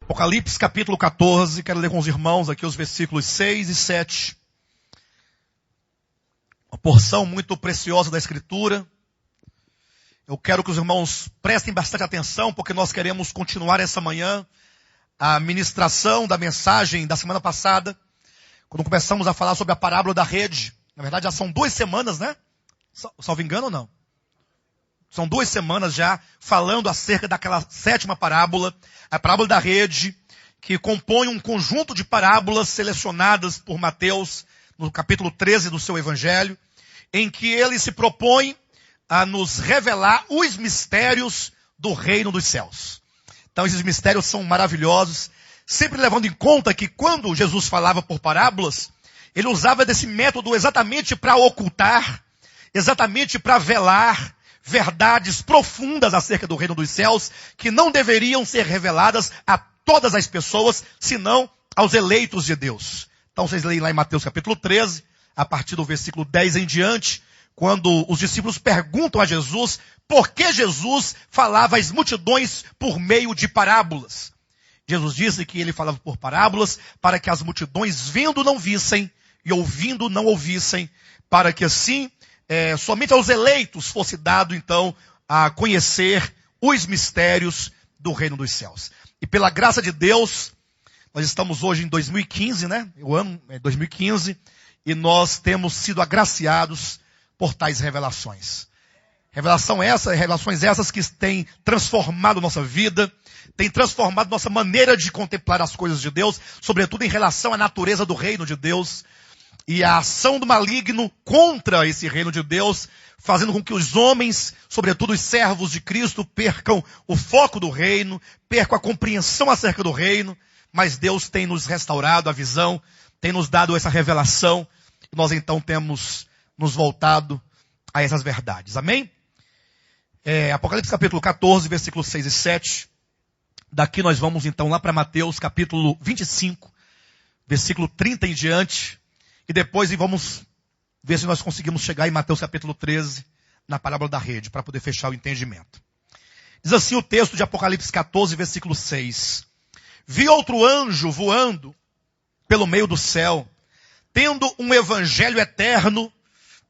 Apocalipse capítulo 14, quero ler com os irmãos aqui os versículos 6 e 7. Uma porção muito preciosa da Escritura. Eu quero que os irmãos prestem bastante atenção, porque nós queremos continuar essa manhã a ministração da mensagem da semana passada, quando começamos a falar sobre a parábola da rede. Na verdade já são 2 semanas, né? Salvo engano ou não? São 2 semanas já falando acerca daquela 7ª parábola, a parábola da rede, que compõe um conjunto de parábolas selecionadas por Mateus no capítulo 13 do seu evangelho, em que ele se propõe a nos revelar os mistérios do reino dos céus. Então esses mistérios são maravilhosos, sempre levando em conta que quando Jesus falava por parábolas, ele usava desse método exatamente para ocultar, exatamente para velar verdades profundas acerca do reino dos céus, que não deveriam ser reveladas a todas as pessoas, senão aos eleitos de Deus. Então vocês leem lá em Mateus capítulo 13, a partir do versículo 10 em diante, quando os discípulos perguntam a Jesus por que Jesus falava às multidões por meio de parábolas. Jesus disse que ele falava por parábolas para que as multidões vendo não vissem e ouvindo não ouvissem, para que assim somente aos eleitos fosse dado, então, a conhecer os mistérios do reino dos céus. E pela graça de Deus, nós estamos hoje em 2015, né? O ano é 2015, e nós temos sido agraciados por tais revelações. Revelações essas que têm transformado nossa vida, têm transformado nossa maneira de contemplar as coisas de Deus, sobretudo em relação à natureza do reino de Deus, e a ação do maligno contra esse reino de Deus, fazendo com que os homens, sobretudo os servos de Cristo, percam o foco do reino, percam a compreensão acerca do reino, mas Deus tem nos restaurado a visão, tem nos dado essa revelação, e nós então temos nos voltado a essas verdades. Amém? Apocalipse capítulo 14, versículos 6 e 7. Daqui nós vamos então lá para Mateus capítulo 25, versículo 30 em diante. E depois vamos ver se nós conseguimos chegar em Mateus capítulo 13, na parábola da rede, para poder fechar o entendimento. Diz assim o texto de Apocalipse 14, versículo 6. Vi outro anjo voando pelo meio do céu, tendo um evangelho eterno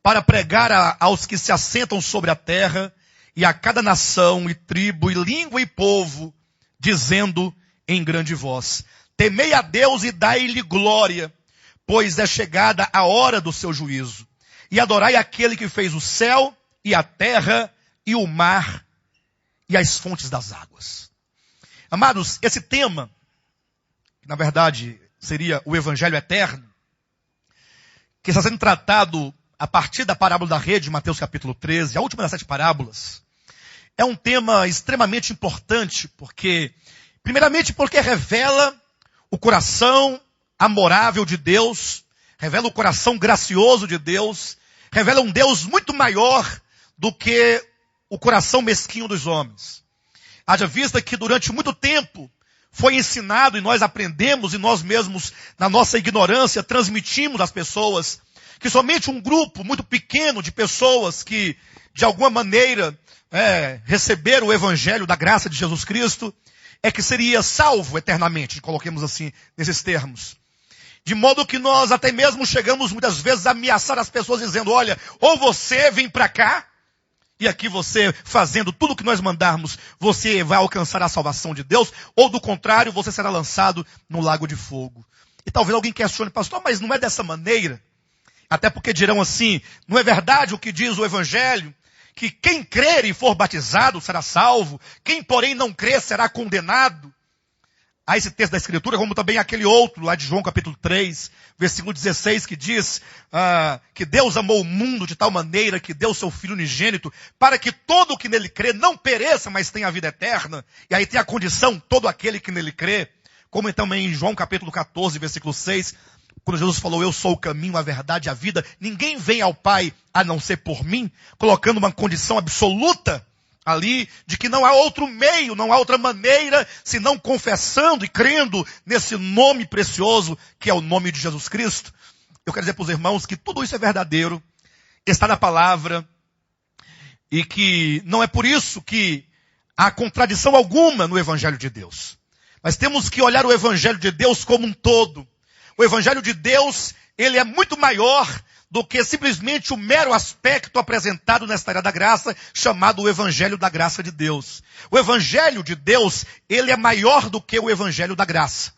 para pregar aos que se assentam sobre a terra, e a cada nação, e tribo, e língua, e povo, dizendo em grande voz: temei a Deus e dai-lhe glória, pois é chegada a hora do seu juízo. E adorai aquele que fez o céu, e a terra, e o mar, e as fontes das águas. Amados, esse tema, que na verdade seria o evangelho eterno, que está sendo tratado a partir da parábola da rede, Mateus capítulo 13, a última das 7 parábolas, é um tema extremamente importante, primeiramente porque revela o coração amorável de Deus, revela o coração gracioso de Deus, revela um Deus muito maior do que o coração mesquinho dos homens. Haja vista que durante muito tempo foi ensinado e nós aprendemos e nós mesmos, na nossa ignorância, transmitimos às pessoas que somente um grupo muito pequeno de pessoas que, de alguma maneira, receberam o evangelho da graça de Jesus Cristo, é que seria salvo eternamente, coloquemos assim, nesses termos. De modo que nós até mesmo chegamos muitas vezes a ameaçar as pessoas dizendo: olha, ou você vem para cá, e aqui você fazendo tudo o que nós mandarmos, você vai alcançar a salvação de Deus, ou do contrário, você será lançado no lago de fogo. E talvez alguém questione: pastor, mas não é dessa maneira? Até porque dirão assim: não é verdade o que diz o evangelho? Que quem crer e for batizado será salvo, quem porém não crer será condenado. Há esse texto da Escritura, como também aquele outro, lá de João capítulo 3, versículo 16, que diz que Deus amou o mundo de tal maneira que deu seu Filho unigênito, para que todo o que nele crê não pereça, mas tenha a vida eterna. E aí tem a condição, todo aquele que nele crê. Como também em João capítulo 14, versículo 6, quando Jesus falou: eu sou o caminho, a verdade e a vida, ninguém vem ao Pai a não ser por mim, colocando uma condição absoluta ali, de que não há outro meio, não há outra maneira, senão confessando e crendo nesse nome precioso, que é o nome de Jesus Cristo. Eu quero dizer para os irmãos que tudo isso é verdadeiro, está na palavra, e que não é por isso que há contradição alguma no Evangelho de Deus. Mas temos que olhar o Evangelho de Deus como um todo. O Evangelho de Deus, ele é muito maior do que simplesmente o mero aspecto apresentado nesta era da graça, chamado o Evangelho da graça de Deus. O Evangelho de Deus, ele é maior do que o Evangelho da graça.